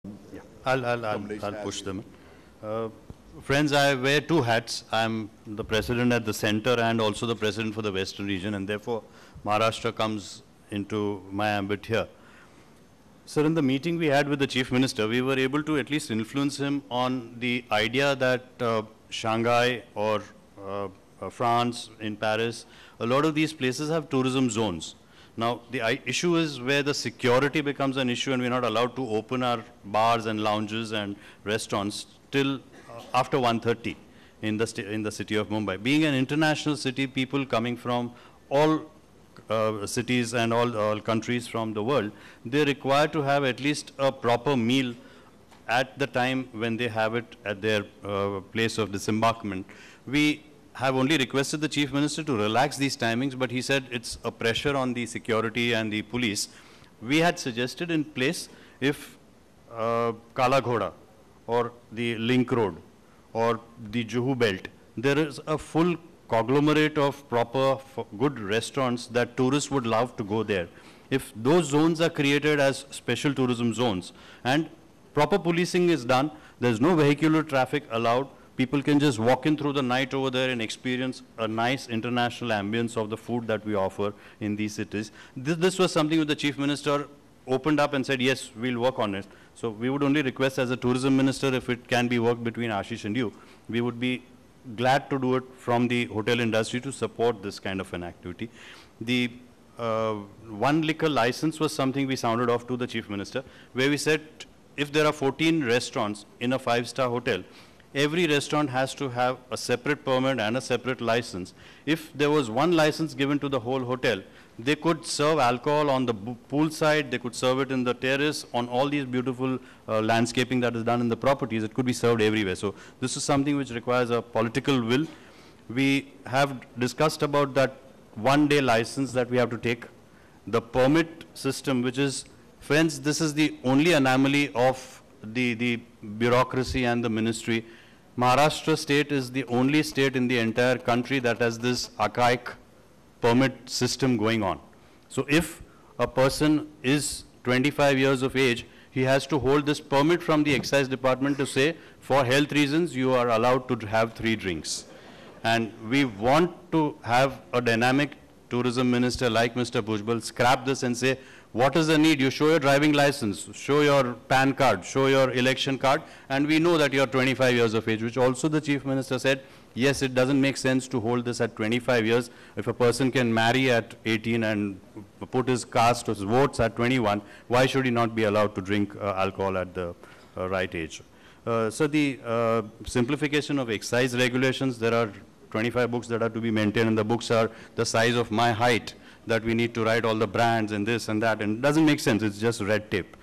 Yeah, I'll push them. Friends, I wear two hats. I'm the president at the center and also the president for the Western region, and therefore Maharashtra comes into my ambit here. Sir, in the meeting we had with the Chief Minister, we were able to at least influence him on the idea that Shanghai or France, in Paris, a lot of these places have tourism zones. Now, the issue is where the security becomes an issue and we're not allowed to open our bars and lounges and restaurants till after 1:30 in the city of Mumbai. Being an international city, people coming from all cities and all countries from the world, they require to have at least a proper meal at the time when they have it at their place of disembarkment. We have only requested the Chief Minister to relax these timings, but he said it's a pressure on the security and the police. We had suggested in place if Kala Ghoda or the Link Road or the Juhu Belt, there is a full conglomerate of proper good restaurants that tourists would love to go there. If those zones are created as special tourism zones and proper policing is done, there's no vehicular traffic allowed, people can just walk in through the night over there and experience a nice international ambience of the food that we offer in these cities. This was something that the Chief Minister opened up and said, yes, we'll work on it. So we would only request as a tourism minister, if it can be worked between Ashish and you, we would be glad to do it from the hotel industry to support this kind of an activity. The one liquor license was something we sounded off to the Chief Minister, where we said if there are 14 restaurants in a 5-star hotel, every restaurant has to have a separate permit and a separate license. If there was one license given to the whole hotel, they could serve alcohol on the pool side, they could serve it in the terrace, on all these beautiful landscaping that is done in the properties. It could be served everywhere. So this is something which requires a political will. We have discussed about that one-day license that we have to take. The permit system, which is, friends, this is the only anomaly of the bureaucracy and the ministry. Maharashtra state is the only state in the entire country that has this archaic permit system going on. So if a person is 25 years of age, he has to hold this permit from the excise department to say, for health reasons, you are allowed to have 3 drinks. And we want to have a dynamic tourism minister like Mr. Bhujbal scrap this and say, what is the need? You show your driving license, show your PAN card, show your election card, and we know that you are 25 years of age, which also the Chief Minister said, yes, it doesn't make sense to hold this at 25 years. If a person can marry at 18 and put his caste or his votes at 21, why should he not be allowed to drink alcohol at the right age? So the simplification of excise regulations, there are 25 books that are to be maintained, and the books are the size of my height, that we need to write all the brands and this and that, and it doesn't make sense, it's just red tape.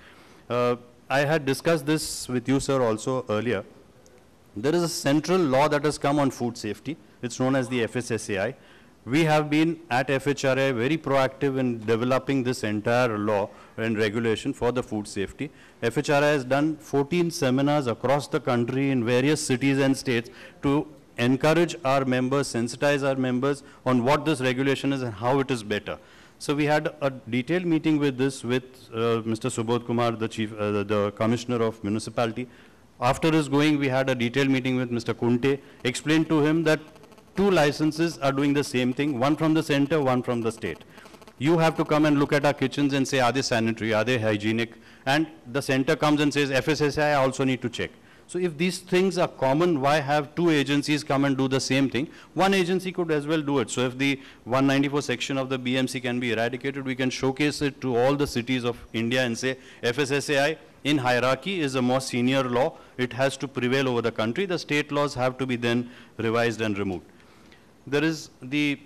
I had discussed this with you, sir, also earlier. There is a central law that has come on food safety. It's known as the FSSAI. We have been at FHRI very proactive in developing this entire law and regulation for the food safety. FHRI has done 14 seminars across the country in various cities and states to encourage our members, sensitize our members on what this regulation is and how it is better. So we had a detailed meeting with this with Mr. Subodh Kumar, the Commissioner of Municipality. After his going, we had a detailed meeting with Mr. Kunte, explained to him that 2 licenses are doing the same thing, one from the center, one from the state. You have to come and look at our kitchens and say, are they sanitary, are they hygienic? And the center comes and says, FSSAI, I also need to check. So if these things are common, why have 2 agencies come and do the same thing? One agency could as well do it. So if the 194 section of the BMC can be eradicated, we can showcase it to all the cities of India and say, FSSAI in hierarchy is a more senior law. It has to prevail over the country. The state laws have to be then revised and removed. There is the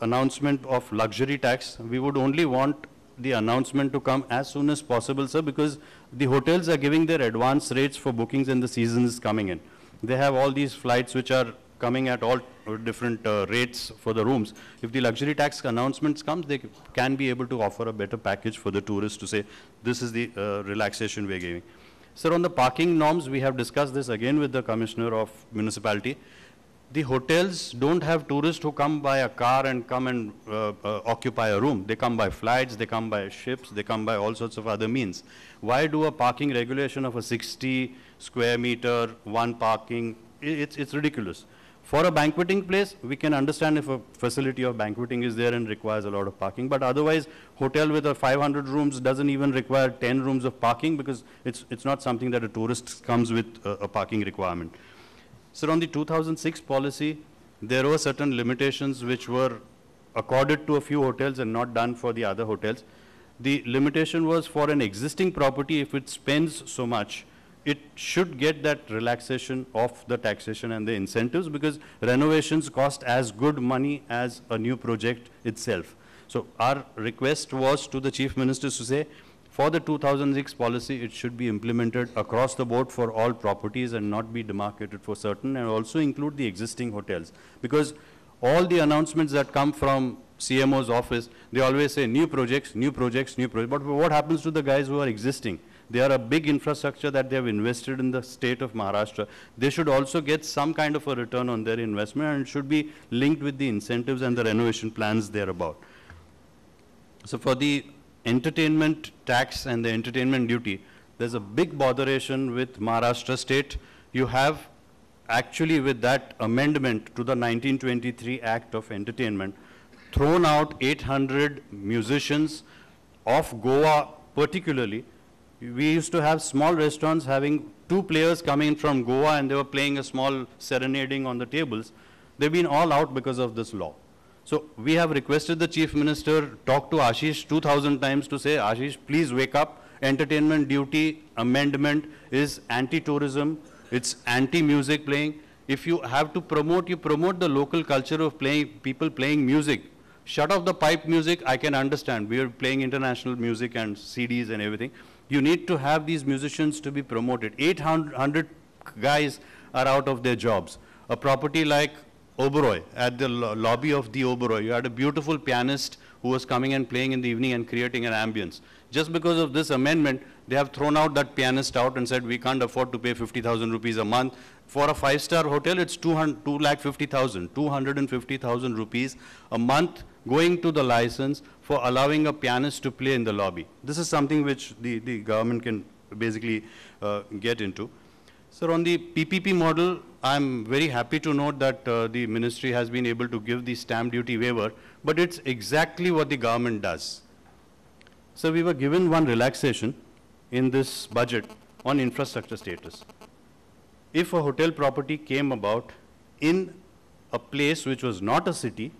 announcement of luxury tax. We would only want the announcement to come as soon as possible, sir, because the hotels are giving their advance rates for bookings and the season is coming in. They have all these flights which are coming at all different rates for the rooms. If the luxury tax announcements comes, they can be able to offer a better package for the tourists to say, this is the relaxation we're giving. Sir, on the parking norms, we have discussed this again with the Commissioner of Municipality. The hotels don't have tourists who come by a car and come and occupy a room. They come by flights, they come by ships, they come by all sorts of other means. Why do a parking regulation of a 60 square meter, one parking? It's ridiculous. For a banqueting place, we can understand if a facility of banqueting is there and requires a lot of parking, but otherwise, hotel with a 500 rooms doesn't even require 10 rooms of parking because it's not something that a tourist comes with a parking requirement. So on the 2006 policy, there were certain limitations which were accorded to a few hotels and not done for the other hotels. The limitation was for an existing property, if it spends so much, it should get that relaxation of the taxation and the incentives because renovations cost as good money as a new project itself. So our request was to the Chief Minister to say, for the 2006 policy, it should be implemented across the board for all properties and not be demarcated for certain, and also include the existing hotels. Because all the announcements that come from CMO's office, they always say new projects, new projects, new projects. But what happens to the guys who are existing? They are a big infrastructure that they have invested in the state of Maharashtra. They should also get some kind of a return on their investment and should be linked with the incentives and the renovation plans thereabout. So for the entertainment tax and the entertainment duty, there's a big botheration with Maharashtra state. You have actually with that amendment to the 1923 Act of Entertainment, thrown out 800 musicians of Goa particularly. We used to have small restaurants having 2 players coming from Goa and they were playing a small serenading on the tables. They've been all out because of this law. So we have requested the Chief Minister talk to Ashish 2,000 times to say, Ashish, please wake up. Entertainment duty amendment is anti-tourism. It's anti-music playing. If you have to promote, you promote the local culture of people playing music. Shut off the pipe music, I can understand. We are playing international music and CDs and everything. You need to have these musicians to be promoted. 800 guys are out of their jobs. A property like Oberoi, at the lobby of the Oberoi, you had a beautiful pianist who was coming and playing in the evening and creating an ambience. Just because of this amendment, they have thrown out that pianist out and said, we can't afford to pay 50,000 rupees a month. For a 5-star hotel, it's 250,000 rupees a month going to the license for allowing a pianist to play in the lobby. This is something which the government can basically get into. So on the PPP model, I'm very happy to note that the ministry has been able to give the stamp duty waiver, but it's exactly what the government does. So we were given one relaxation in this budget on infrastructure status. If a hotel property came about in a place which was not a city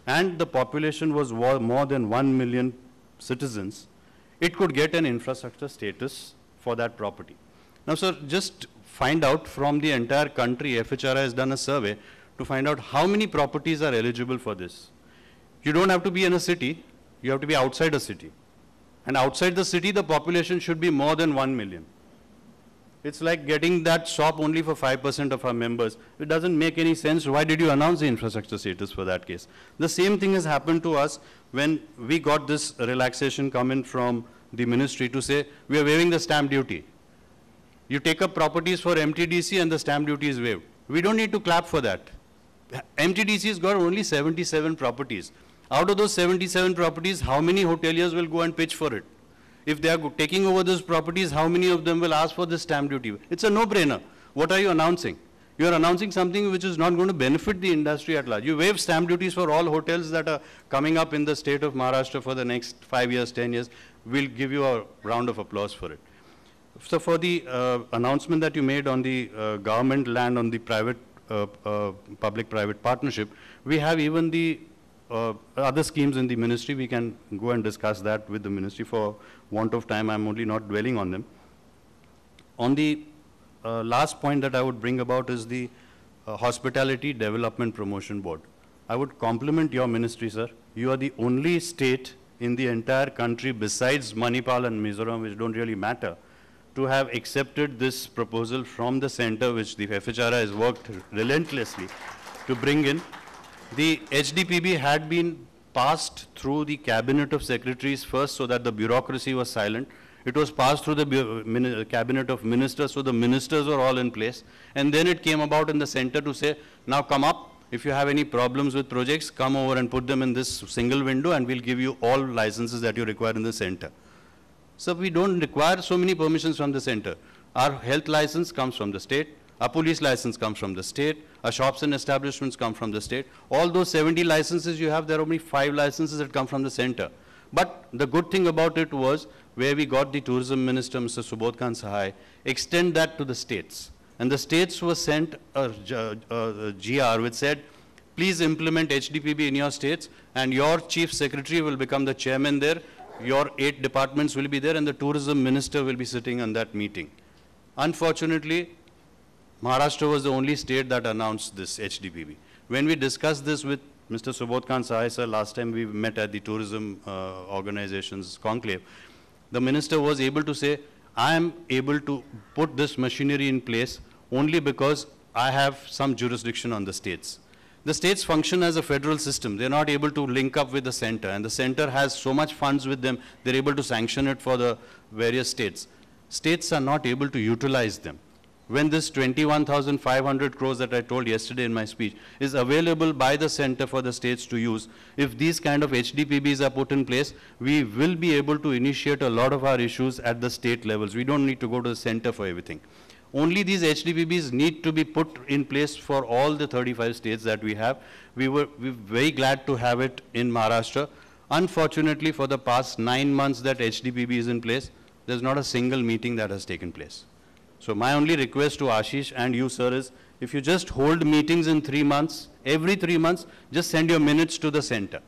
and the population was more than 1 million citizens, it could get an infrastructure status for that property. Now, sir, just find out from the entire country, FHRI has done a survey to find out how many properties are eligible for this. You don't have to be in a city, you have to be outside a city. And outside the city, the population should be more than 1 million. It's like getting that shop only for 5% of our members. It doesn't make any sense. Why did you announce the infrastructure status for that case? The same thing has happened to us when we got this relaxation coming from the ministry to say, we are waiving the stamp duty. You take up properties for MTDC and the stamp duty is waived. We don't need to clap for that. MTDC has got only 77 properties. Out of those 77 properties, how many hoteliers will go and pitch for it? If they are taking over those properties, how many of them will ask for this stamp duty? It's a no-brainer. What are you announcing? You are announcing something which is not going to benefit the industry at large. You waive stamp duties for all hotels that are coming up in the state of Maharashtra for the next 5 years, 10 years. We'll give you a round of applause for it. So for the announcement that you made on the government land on the private, public-private partnership, we have even the other schemes in the ministry. We can go and discuss that with the ministry. For want of time, I'm only not dwelling on them. On the last point that I would bring about is the Hospitality Development Promotion Board. I would compliment your ministry, sir. You are the only state in the entire country besides Manipal and Mizoram, which don't really matter, to have accepted this proposal from the center, which the FHRI has worked relentlessly to bring in. The HDPB had been passed through the Cabinet of Secretaries first so that the bureaucracy was silent. It was passed through the cabinet of ministers, so the ministers were all in place. And then it came about in the center to say, now come up. If you have any problems with projects, come over and put them in this single window and we'll give you all licenses that you require in the center. So we don't require so many permissions from the center. Our health license comes from the state, our police license comes from the state, our shops and establishments come from the state. All those 70 licenses you have, there are only 5 licenses that come from the center. But the good thing about it was, where we got the tourism minister, Mr. Subodh Khan Sahai, extend that to the states. And the states were sent a GR which said, please implement HDPB in your states, and your chief secretary will become the chairman there, your 8 departments will be there, and the tourism minister will be sitting on that meeting. Unfortunately, Maharashtra was the only state that announced this HDPB. When we discussed this with Mr. Subodh Khan Sahai, sir, last time we met at the tourism organization's conclave, the minister was able to say, I am able to put this machinery in place only because I have some jurisdiction on the states. The states function as a federal system. They're not able to link up with the center, and the center has so much funds with them, they're able to sanction it for the various states. States are not able to utilize them. When this 21,500 crores that I told yesterday in my speech is available by the center for the states to use, if these kind of HDPBs are put in place, we will be able to initiate a lot of our issues at the state levels. We don't need to go to the center for everything. Only these HDPBs need to be put in place for all the 35 states that we have. We're very glad to have it in Maharashtra. Unfortunately, for the past 9 months that HDPB is in place, there's not a single meeting that has taken place. So my only request to Ashish and you, sir, is if you just hold meetings in 3 months, every 3 months, just send your minutes to the center.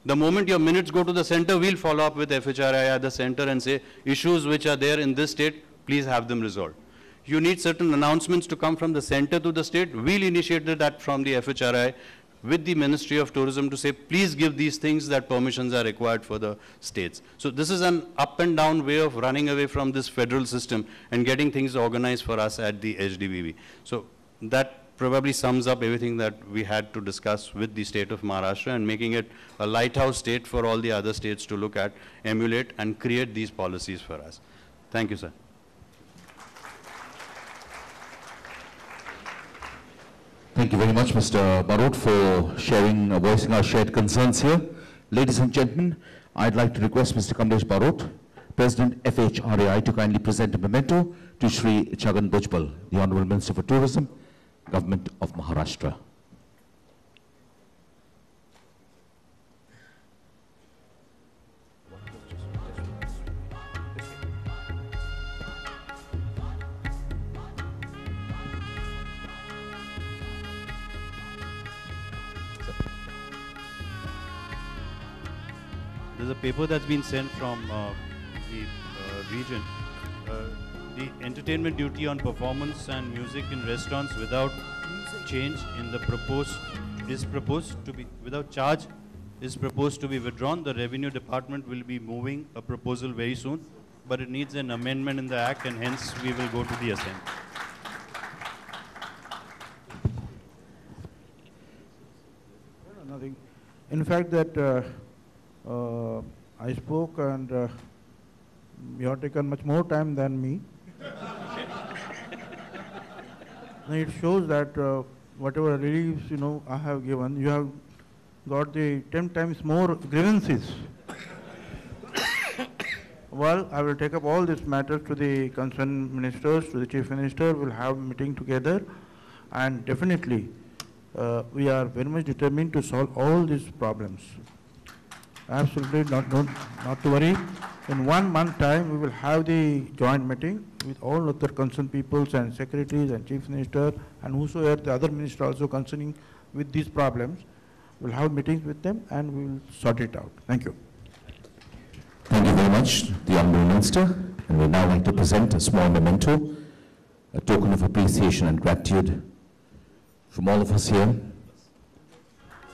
The moment your minutes go to the center, we'll follow up with FHRI at the center and say, issues which are there in this state, please have them resolved. You need certain announcements to come from the center to the state, we'll initiate that from the FHRI with the Ministry of Tourism to say, please give these things that permissions are required for the states. So this is an up and down way of running away from this federal system and getting things organized for us at the HDBB. So that probably sums up everything that we had to discuss with the state of Maharashtra and making it a lighthouse state for all the other states to look at, emulate, and create these policies for us. Thank you, sir. Thank you very much, Mr. Barot, for voicing our shared concerns here. Ladies and gentlemen, I'd like to request Mr. Kamlesh Barot, President FHRAI, to kindly present a memento to Shri Chaggan Bhujbal, the Honorable Minister for Tourism, Government of Maharashtra. There's a paper that's been sent from the region. The entertainment duty on performance and music in restaurants without change in the without charge is proposed to be withdrawn. The Revenue Department will be moving a proposal very soon, but it needs an amendment in the Act, and hence we will go to the Assembly. Nothing. In fact, that I spoke and you have taken much more time than me. It shows that whatever reliefs I have given, you have got the 10 times more grievances. Well, I will take up all these matters to the concerned ministers, to the Chief Minister. We'll have a meeting together, and definitely we are very much determined to solve all these problems. Absolutely not to worry. In 1 month time, we will have the joint meeting with all other concerned peoples and secretaries and chief minister and whosoever the other minister also concerning with these problems. We'll have meetings with them and we will sort it out. Thank you. Thank you very much, the Honourable Minister. And we'd now like to present a small memento, a token of appreciation and gratitude from all of us here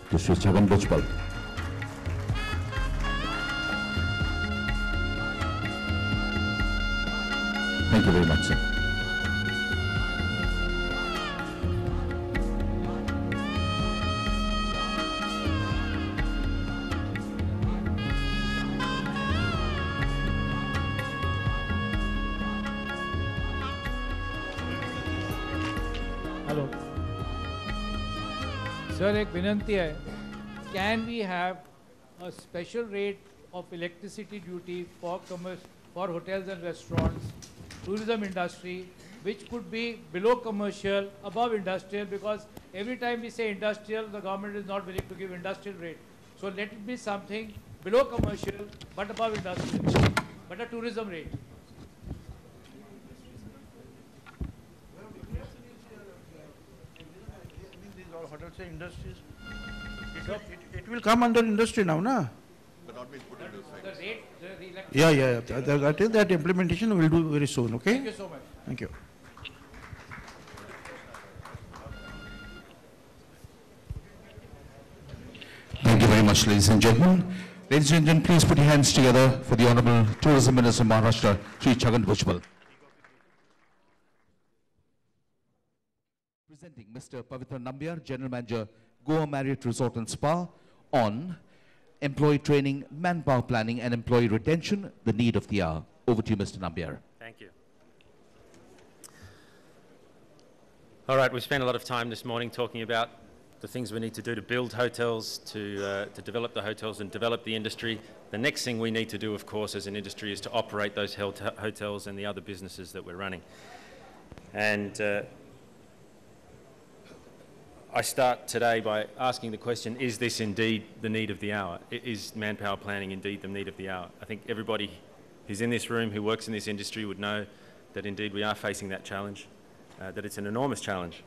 to Shri Chaggan Bhujbal. Thank you very much, sir. Hello sir, एक विनंती है, can we have a special rate of electricity duty for hotels and restaurants, tourism industry, which could be below commercial, above industrial, because every time we say industrial, the government is not willing to give industrial rate. So let it be something below commercial but above industrial, but a tourism rate. These all hotels and industries. It will come under industry now, na? But not being put into effect. The rate, the electricity. Yeah. That implementation we will do very soon, okay? Thank you so much. Thank you. Thank you very much, ladies and gentlemen. Ladies and gentlemen, please put your hands together for the Honorable Tourism Minister of Maharashtra, Shri Chaggan Bhujbal. Presenting Mr. Pavitra Nambiar, General Manager, Goa Marriott Resort and Spa, on employee training, manpower planning, and employee retention, the need of the hour. Over to you, Mr. Nambiar. Thank you. All right, we've spent a lot of time this morning talking about the things we need to do to build hotels, to develop the hotels and develop the industry. The next thing we need to do, of course, as an industry is to operate those hotels and the other businesses that we're running. And I start today by asking the question, is this indeed the need of the hour? Is manpower planning indeed the need of the hour? I think everybody who's in this room who works in this industry would know that indeed we are facing that challenge, that it's an enormous challenge.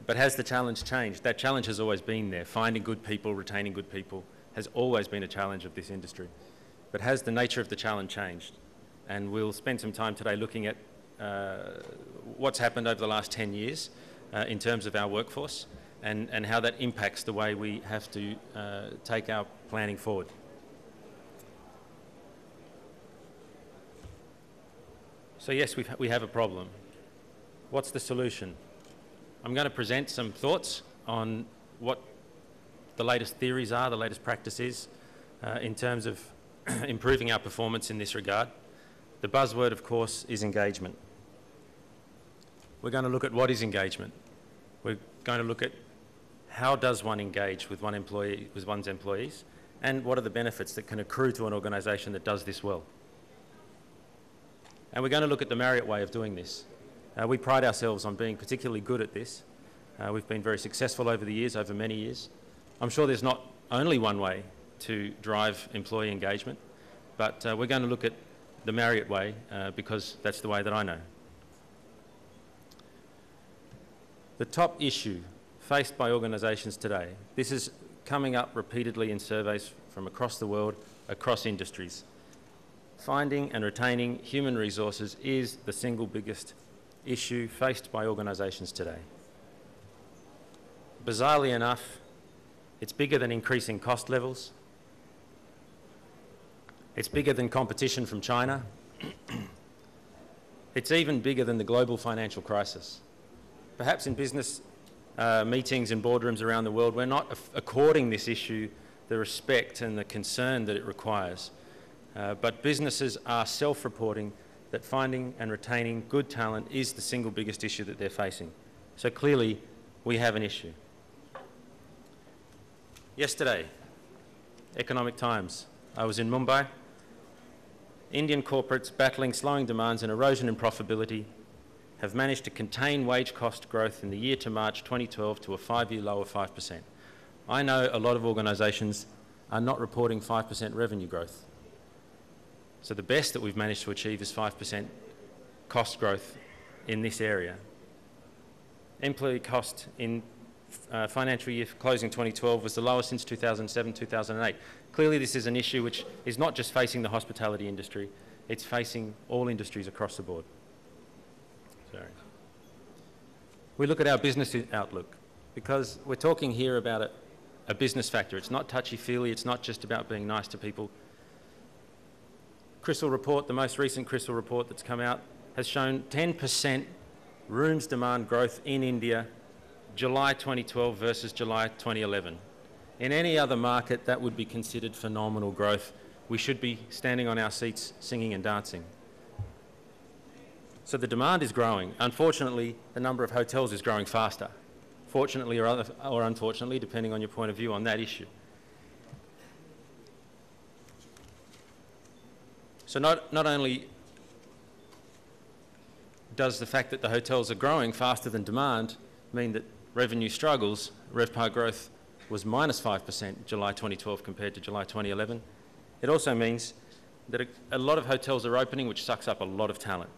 But has the challenge changed? That challenge has always been there. Finding good people, retaining good people has always been a challenge of this industry. But has the nature of the challenge changed? And we'll spend some time today looking at what's happened over the last 10 years in terms of our workforce and how that impacts the way we have to take our planning forward. So yes, we have a problem. What's the solution? I'm going to present some thoughts on what the latest theories are, the latest practice is in terms of improving our performance in this regard. The buzzword, of course, is engagement. We're going to look at what is engagement. We're going to look at how does one engage with one's employees, and what are the benefits that can accrue to an organisation that does this well. And we're going to look at the Marriott way of doing this. We pride ourselves on being particularly good at this. We've been very successful over the years, over many years. I'm sure there's not only one way to drive employee engagement, but we're going to look at the Marriott way because that's the way that I know. The top issue faced by organisations today, this is coming up repeatedly in surveys from across the world, across industries. Finding and retaining human resources is the single biggest issue faced by organisations today. Bizarrely enough, it's bigger than increasing cost levels. It's bigger than competition from China. It's even bigger than the global financial crisis. Perhaps in business meetings and boardrooms around the world, we're not according this issue the respect and the concern that it requires. But businesses are self-reporting that finding and retaining good talent is the single biggest issue that they're facing. So clearly, we have an issue. Yesterday, Economic Times, I was in Mumbai. Indian corporates battling slowing demands and erosion in profitability have managed to contain wage cost growth in the year to March 2012 to a 5-year low of 5%. I know a lot of organisations are not reporting 5% revenue growth. So the best that we've managed to achieve is 5% cost growth in this area. Employee cost in financial year closing 2012 was the lowest since 2007-2008. Clearly this is an issue which is not just facing the hospitality industry, it's facing all industries across the board. Sorry. We look at our business outlook because we're talking here about a business factor. It's not touchy-feely, it's not just about being nice to people. CRISIL report, the most recent CRISIL report that's come out, has shown 10% rooms demand growth in India, July 2012 versus July 2011. In any other market, that would be considered phenomenal growth. We should be standing on our seats, singing and dancing. So the demand is growing. Unfortunately, the number of hotels is growing faster. Fortunately or unfortunately, depending on your point of view on that issue. So not only does the fact that the hotels are growing faster than demand mean that revenue struggles, RevPAR growth was minus 5% July 2012 compared to July 2011. It also means that a lot of hotels are opening, which sucks up a lot of talent.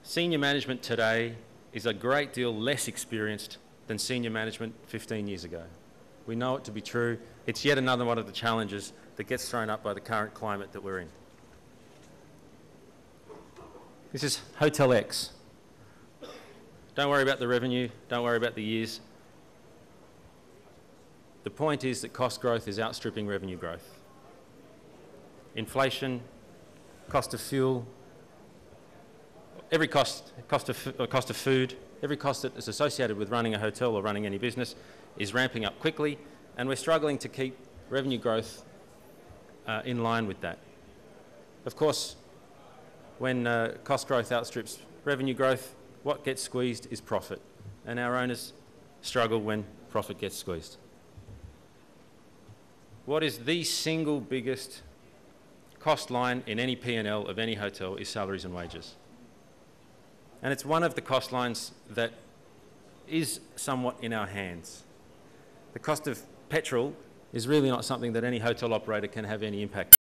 Senior management today is a great deal less experienced than senior management 15 years ago. We know it to be true. It's yet another one of the challenges that gets thrown up by the current climate that we're in. This is Hotel X. Don't worry about the revenue, don't worry about the years. The point is that cost growth is outstripping revenue growth. Inflation, cost of fuel, every cost of food, every cost that is associated with running a hotel or running any business is ramping up quickly, and we're struggling to keep revenue growth in line with that. Of course, when cost growth outstrips revenue growth, what gets squeezed is profit, and our owners struggle when profit gets squeezed. What is the single biggest cost line in any P&L of any hotel is salaries and wages. And it's one of the cost lines that is somewhat in our hands. The cost of petrol is really not something that any hotel operator can have any impact